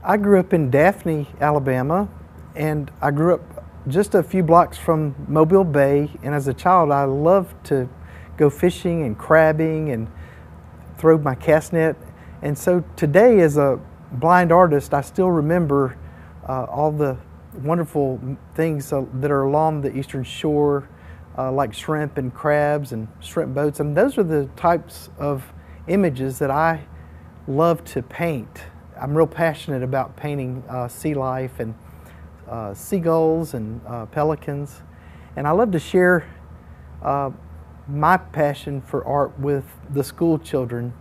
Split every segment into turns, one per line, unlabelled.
I grew up in Daphne, Alabama, and I grew up just a few blocks from Mobile Bay, and as a child I loved to go fishing and crabbing and throw my cast net. And so today, as a blind artist, I still remember all the wonderful things that are along the eastern shore, like shrimp and crabs and shrimp boats, and those are the types of images that I love to paint. I'm real passionate about painting sea life and seagulls and pelicans, and I love to share my passion for art with the school children.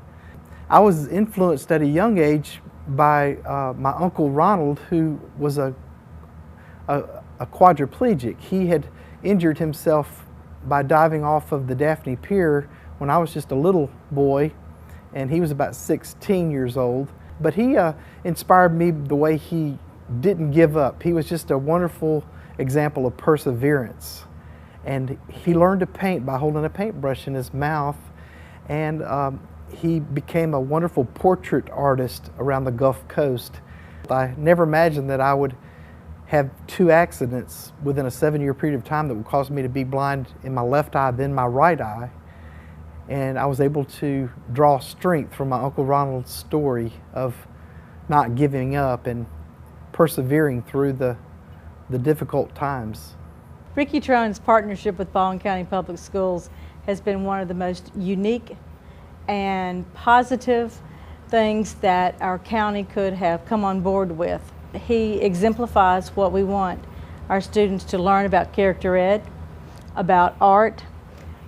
I was influenced at a young age by my Uncle Ronald, who was a quadriplegic. He had injured himself by diving off of the Daphne Pier when I was just a little boy, and he was about 16 years old. But he inspired me the way he didn't give up. He was just a wonderful example of perseverance. And he learned to paint by holding a paintbrush in his mouth, and he became a wonderful portrait artist around the Gulf Coast. I never imagined that I would have 2 accidents within a 7-year period of time that would cause me to be blind in my left eye, then my right eye. And I was able to draw strength from my Uncle Ronald's story of not giving up and persevering through the difficult times.
Ricky Trione's partnership with Baldwin County Public Schools has been one of the most unique and positive things that our county could have come on board with. He exemplifies what we want our students to learn about character ed, about art,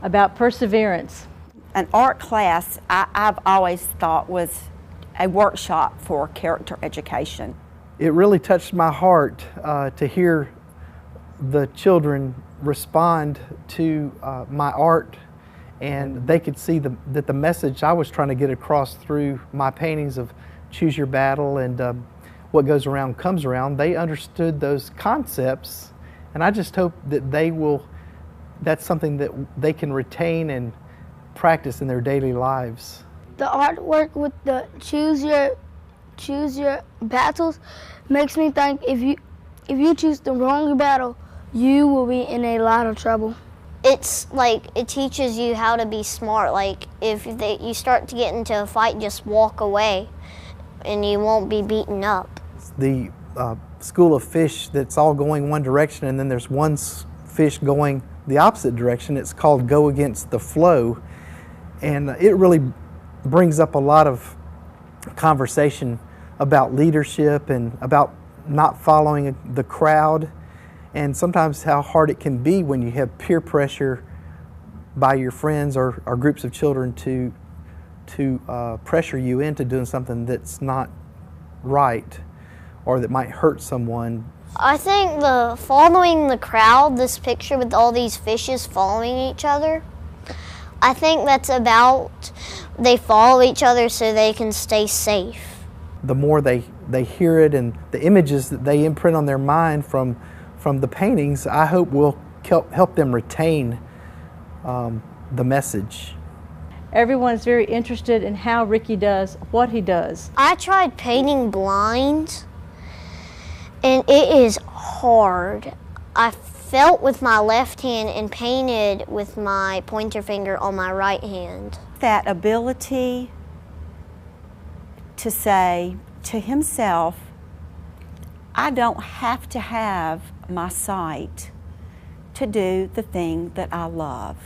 about perseverance.
An art class I've always thought was a workshop for character education.
It really touched my heart to hear the children respond to my art, and they could see that the message I was trying to get across through my paintings of choose your battle and what goes around comes around. They understood those concepts, and I just hope that that's something that they can retain and practice in their daily lives.
The artwork with the choose your battles makes me think if you choose the wrong battle, you will be in a lot of trouble.
It's like it teaches you how to be smart. Like if you start to get into a fight, just walk away and you won't be beaten up.
The school of fish that's all going one direction, and then there's one fish going the opposite direction. It's called Go Against the Flow, and it really brings up a lot of conversation about leadership and about not following the crowd, and sometimes how hard it can be when you have peer pressure by your friends or groups of children to pressure you into doing something that's not right or that might hurt someone.
I think the following the crowd, this picture with all these fishes following each other, I think that's about they follow each other so they can stay safe.
The more they hear it and the images that they imprint on their mind from the paintings, I hope will help them retain the message.
Everyone's very interested in how Ricky does what he does.
I tried painting blind, and it is hard. I felt with my left hand and painted with my pointer finger on my right hand.
That ability to say to himself, I don't have to have my sight to do the thing that I love.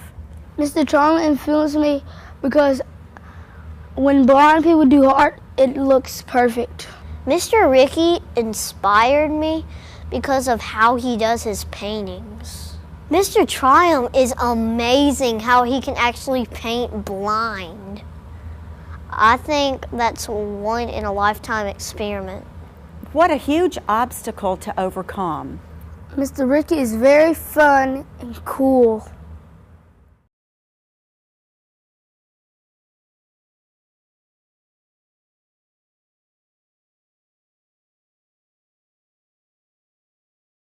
Mr. Trione influenced me because when blind people do art, it looks perfect.
Mr. Ricky inspired me because of how he does his paintings. Mr. Trione is amazing how he can actually paint blind. I think that's one in a lifetime experiment.
What a huge obstacle to overcome.
Mr. Ricky is very fun and cool.